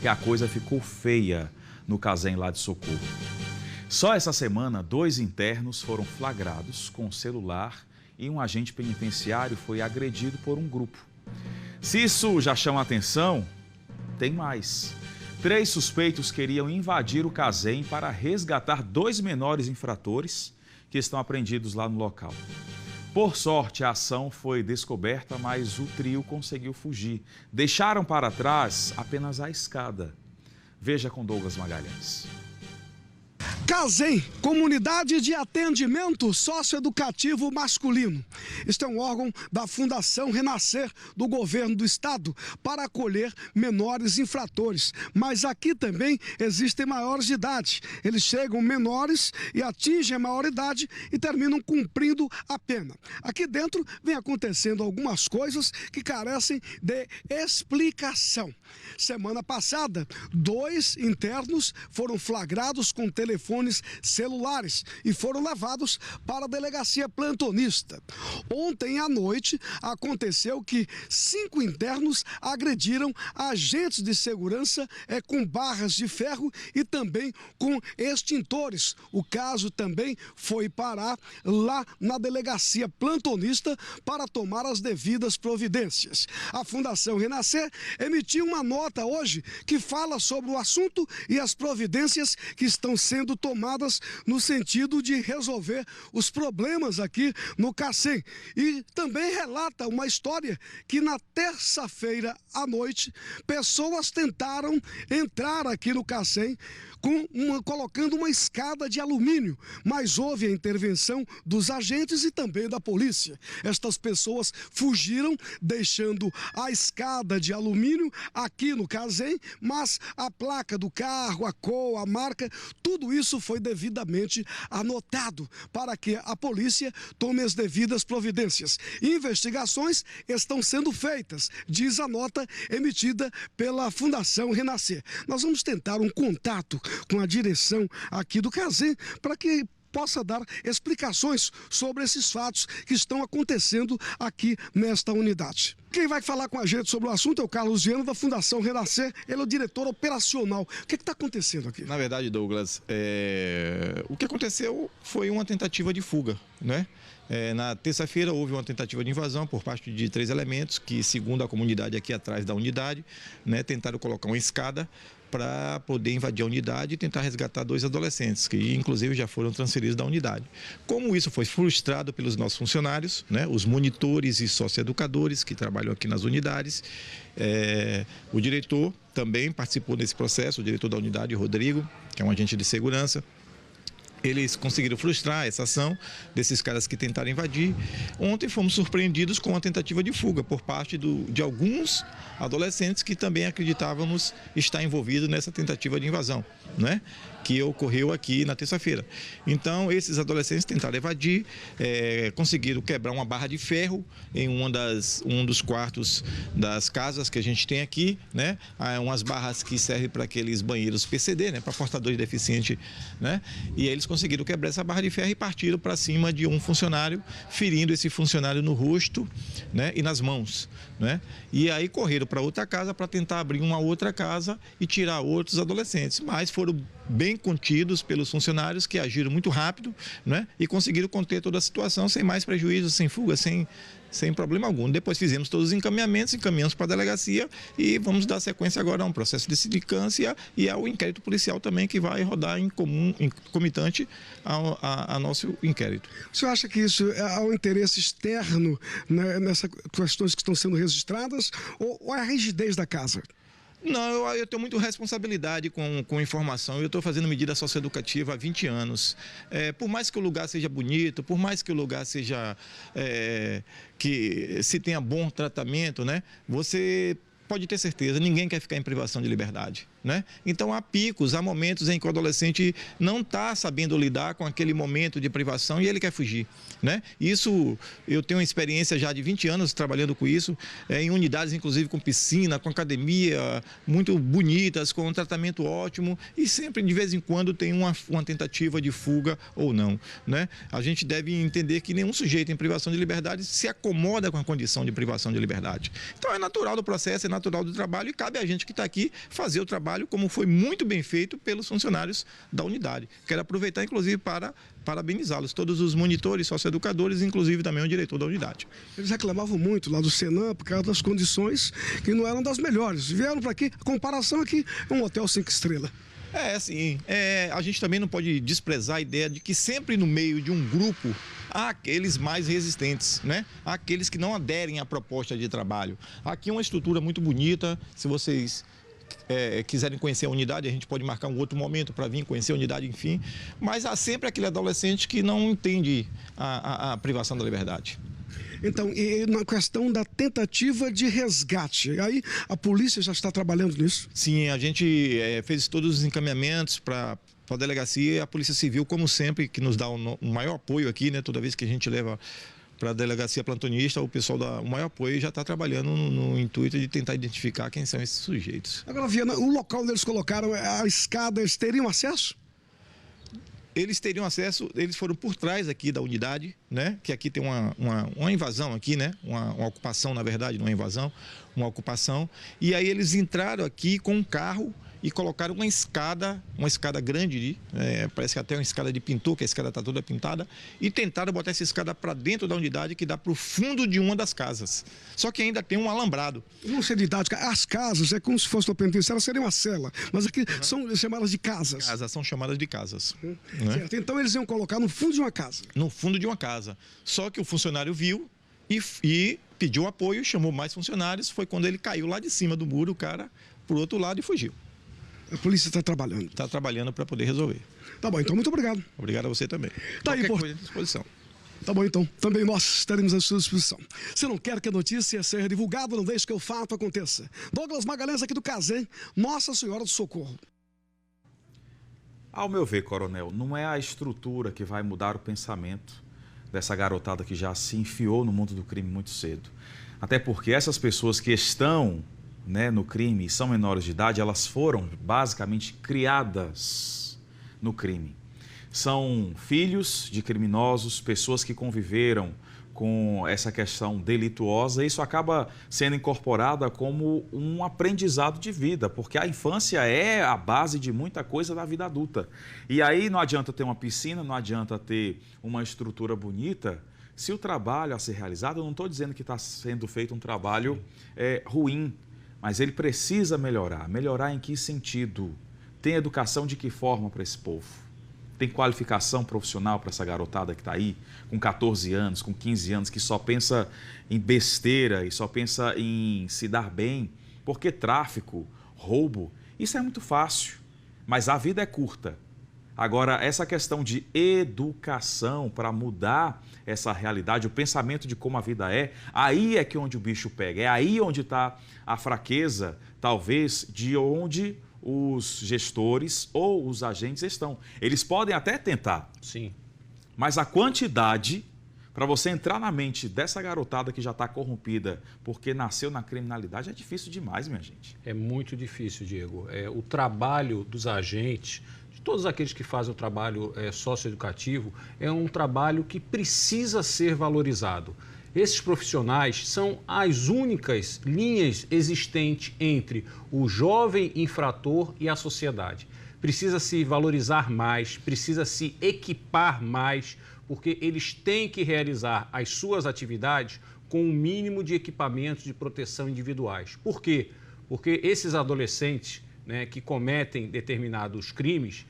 porque a coisa ficou feia no Cazem lá de Socorro. Só essa semana, 2 internos foram flagrados com celular e um agente penitenciário foi agredido por um grupo. Se isso já chama atenção, tem mais. 3 suspeitos queriam invadir o Cazem para resgatar 2 menores infratores que estão apreendidos lá no local. Por sorte, a ação foi descoberta, mas o trio conseguiu fugir. Deixaram para trás apenas a escada. Veja com Douglas Magalhães. Cazem, Comunidade de Atendimento Socioeducativo Masculino. Este é um órgão da Fundação Renascer do Governo do Estado para acolher menores infratores. Mas aqui também existem maiores de idade. Eles chegam menores e atingem a maioridade e terminam cumprindo a pena. Aqui dentro vem acontecendo algumas coisas que carecem de explicação. Semana passada, 2 internos foram flagrados com telefones celulares e foram levados para a delegacia plantonista. Ontem à noite aconteceu que 5 internos agrediram agentes de segurança com barras de ferro e também com extintores. O caso também foi parar lá na delegacia plantonista para tomar as devidas providências. A Fundação Renascer emitiu uma nota hoje que fala sobre o assunto e as providências que estão sendo tomadas no sentido de resolver os problemas aqui no Cazem. E também relata uma história que na terça-feira à noite, pessoas tentaram entrar aqui no Cazem colocando uma escada de alumínio, mas houve a intervenção dos agentes e também da polícia. Estas pessoas fugiram, deixando a escada de alumínio aqui no Cazem, mas a placa do carro, a cor, a marca, tudo isso foi devidamente anotado para que a polícia tome as devidas providências. Investigações estão sendo feitas, diz a nota emitida pela Fundação Renascer. Nós vamos tentar um contato com a direção aqui do Cazem para que possa dar explicações sobre esses fatos que estão acontecendo aqui nesta unidade. Quem vai falar com a gente sobre o assunto é o Carlos Viana, da Fundação Renascer. Ele é o diretor operacional. O que está acontecendo aqui? Na verdade, Douglas, o que aconteceu foi uma tentativa de fuga, né? Na terça-feira houve uma tentativa de invasão por parte de 3 elementos que, segundo a comunidade aqui atrás da unidade, né, tentaram colocar uma escada para poder invadir a unidade e tentar resgatar 2 adolescentes, que inclusive já foram transferidos da unidade. Como isso foi frustrado pelos nossos funcionários, né, os monitores e socioeducadores que trabalham aqui nas unidades, o diretor também participou desse processo, o diretor da unidade, Rodrigo, que é um agente de segurança. Eles conseguiram frustrar essa ação desses caras que tentaram invadir. Ontem fomos surpreendidos com a tentativa de fuga por parte de alguns adolescentes que também acreditávamos estar envolvidos nessa tentativa de invasão, né? Que ocorreu aqui na terça-feira. Então, esses adolescentes tentaram evadir, conseguiram quebrar uma barra de ferro em um dos quartos das casas que a gente tem aqui, né? Há umas barras que servem para aqueles banheiros PCD, né? Para portadores deficientes, né? E eles conseguiram quebrar essa barra de ferro e partiram para cima de um funcionário, ferindo esse funcionário no rosto, né? E nas mãos, né? E aí correram para outra casa para tentar abrir uma outra casa e tirar outros adolescentes, mas foram bem contidos pelos funcionários que agiram muito rápido, né? E conseguiram conter toda a situação sem mais prejuízo, sem fuga, sem problema algum. Depois fizemos todos os encaminhamentos, encaminhamos para a delegacia e vamos dar sequência agora a um processo de sindicância e ao inquérito policial também, que vai rodar em comitante ao nosso inquérito. O senhor acha que isso é um interesse externo, né, nessas questões que estão sendo registradas ou é a rigidez da casa? Não, eu tenho muita responsabilidade com informação. Eu estou fazendo medida socioeducativa há 20 anos. Por mais que o lugar seja bonito, por mais que o lugar seja que se tenha bom tratamento, né? Você pode ter certeza, ninguém quer ficar em privação de liberdade, né? Então há picos, há momentos em que o adolescente não está sabendo lidar com aquele momento de privação e ele quer fugir, né? Isso, eu tenho uma experiência já de 20 anos trabalhando com isso, em unidades inclusive com piscina, com academia, muito bonitas, com um tratamento ótimo e sempre de vez em quando tem uma tentativa de fuga ou não, né? A gente deve entender que nenhum sujeito em privação de liberdade se acomoda com a condição de privação de liberdade. Então é natural do processo, é natural natural do trabalho e cabe a gente que está aqui fazer o trabalho como foi muito bem feito pelos funcionários da unidade. Quero aproveitar, inclusive, para parabenizá-los, todos os monitores, socioeducadores, inclusive também o diretor da unidade. Eles reclamavam muito lá do Senan por causa das condições que não eram das melhores. Vieram para aqui, a comparação aqui é um hotel 5 estrelas. Sim. A gente também não pode desprezar a ideia de que sempre no meio de um grupo há aqueles mais resistentes, né? Há aqueles que não aderem à proposta de trabalho. Aqui é uma estrutura muito bonita, se vocês quiserem conhecer a unidade, a gente pode marcar um outro momento para vir conhecer a unidade, enfim. Mas há sempre aquele adolescente que não entende a privação da liberdade. Então, e na questão da tentativa de resgate, aí a polícia já está trabalhando nisso? Sim, a gente fez todos os encaminhamentos para a delegacia e a Polícia Civil, como sempre, que nos dá o maior apoio aqui, né? Toda vez que a gente leva para a delegacia plantonista, o pessoal dá o maior apoio e já está trabalhando no intuito de tentar identificar quem são esses sujeitos. Agora, Viana, o local onde eles colocaram a escada, eles teriam acesso? Eles teriam acesso, eles foram por trás aqui da unidade, né? Que aqui tem uma invasão aqui, né? Uma ocupação, na verdade, não é invasão, uma ocupação. E aí eles entraram aqui com um carro e colocaram uma escada grande, parece que até uma escada de pintor, que a escada está toda pintada, e tentaram botar essa escada para dentro da unidade que dá para o fundo de uma das casas. Só que ainda tem um alambrado. Vamos ser didática, as casas é como se fosse uma penitenciária, seria uma cela, mas aqui são chamadas de casas. Casas são chamadas de casas. Né? Certo. Então eles iam colocar no fundo de uma casa. No fundo de uma casa. Só que o funcionário viu e pediu apoio, chamou mais funcionários, foi quando ele caiu lá de cima do muro, o cara, pro outro lado e fugiu. A polícia está trabalhando. Está trabalhando para poder resolver. Tá bom, então muito obrigado. Obrigado a você também. Tá aí, coisa à disposição. Tá bom, então. Também nós estaremos à sua disposição. Se não quer que a notícia seja divulgada, não deixe que o fato aconteça. Douglas Magalhães aqui do Cazem, Nossa Senhora do Socorro. Ao meu ver, coronel, não é a estrutura que vai mudar o pensamento dessa garotada que já se enfiou no mundo do crime muito cedo. Até porque essas pessoas que estão no crime e são menores de idade, elas foram basicamente criadas no crime. São filhos de criminosos, pessoas que conviveram com essa questão delituosa, e isso acaba sendo incorporada como um aprendizado de vida, porque a infância é a base de muita coisa da vida adulta. E aí não adianta ter uma piscina, não adianta ter uma estrutura bonita, se o trabalho a ser realizado, eu não estou dizendo que está sendo feito um trabalho ruim, mas ele precisa melhorar. Melhorar em que sentido? Tem educação de que forma para esse povo? Tem qualificação profissional para essa garotada que está aí, com 14 anos, com 15 anos, que só pensa em besteira e só pensa em se dar bem? Porque tráfico, roubo, isso é muito fácil, mas a vida é curta. Agora, essa questão de educação para mudar essa realidade, o pensamento de como a vida é, aí é que onde o bicho pega, é aí onde está a fraqueza, talvez, de onde os gestores ou os agentes estão. Eles podem até tentar, sim, mas a quantidade para você entrar na mente dessa garotada que já está corrompida porque nasceu na criminalidade é difícil demais, minha gente. É muito difícil, Diego. O trabalho dos agentes, de todos aqueles que fazem o trabalho socioeducativo, é um trabalho que precisa ser valorizado. Esses profissionais são as únicas linhas existentes entre o jovem infrator e a sociedade. Precisa se valorizar mais, precisa se equipar mais, porque eles têm que realizar as suas atividades com o mínimo de equipamentos de proteção individuais. Por quê? Porque esses adolescentes, que cometem determinados crimes,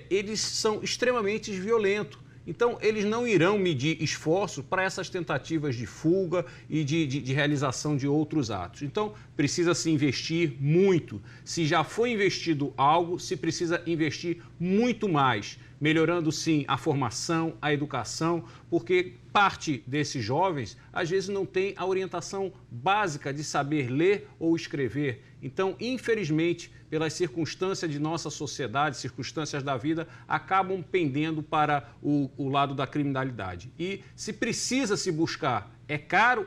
eles são extremamente violentos. Então, eles não irão medir esforço para essas tentativas de fuga e de realização de outros atos. Então, precisa se investir muito. Se já foi investido algo, se precisa investir muito mais, melhorando, sim, a formação, a educação, porque parte desses jovens, às vezes, não tem a orientação básica de saber ler ou escrever. Então, infelizmente, pelas circunstâncias de nossa sociedade, circunstâncias da vida, acabam pendendo para o lado da criminalidade. E se precisa se buscar, é caro,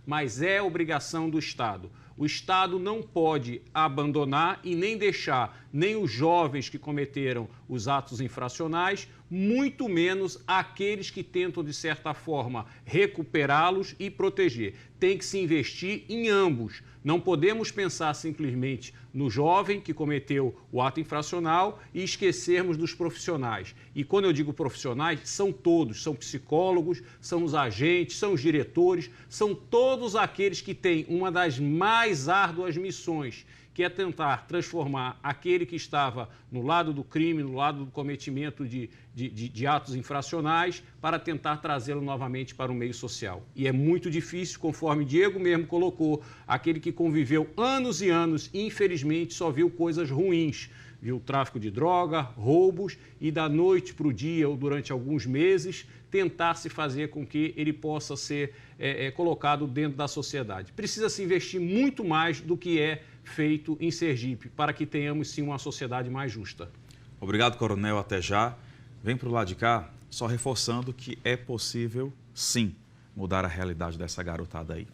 mas é obrigação do Estado. O Estado não pode abandonar e nem deixar nem os jovens que cometeram os atos infracionais, muito menos aqueles que tentam, de certa forma, recuperá-los e proteger. Tem que se investir em ambos. Não podemos pensar simplesmente no jovem que cometeu o ato infracional e esquecermos dos profissionais. E quando eu digo profissionais, são todos, são psicólogos, são os agentes, são os diretores, são todos aqueles que têm uma das mais árduas missões, que é tentar transformar aquele que estava no lado do crime, no lado do cometimento de atos infracionais, para tentar trazê-lo novamente para o meio social. E é muito difícil, conforme Diego mesmo colocou, aquele que conviveu anos e anos e infelizmente só viu coisas ruins, viu tráfico de droga, roubos e da noite para o dia ou durante alguns meses tentar se fazer com que ele possa ser colocado dentro da sociedade. Precisa se investir muito mais do que é feito em Sergipe, para que tenhamos sim uma sociedade mais justa. Obrigado, coronel, até já. Vem para o lado de cá, só reforçando que é possível sim mudar a realidade dessa garotada aí.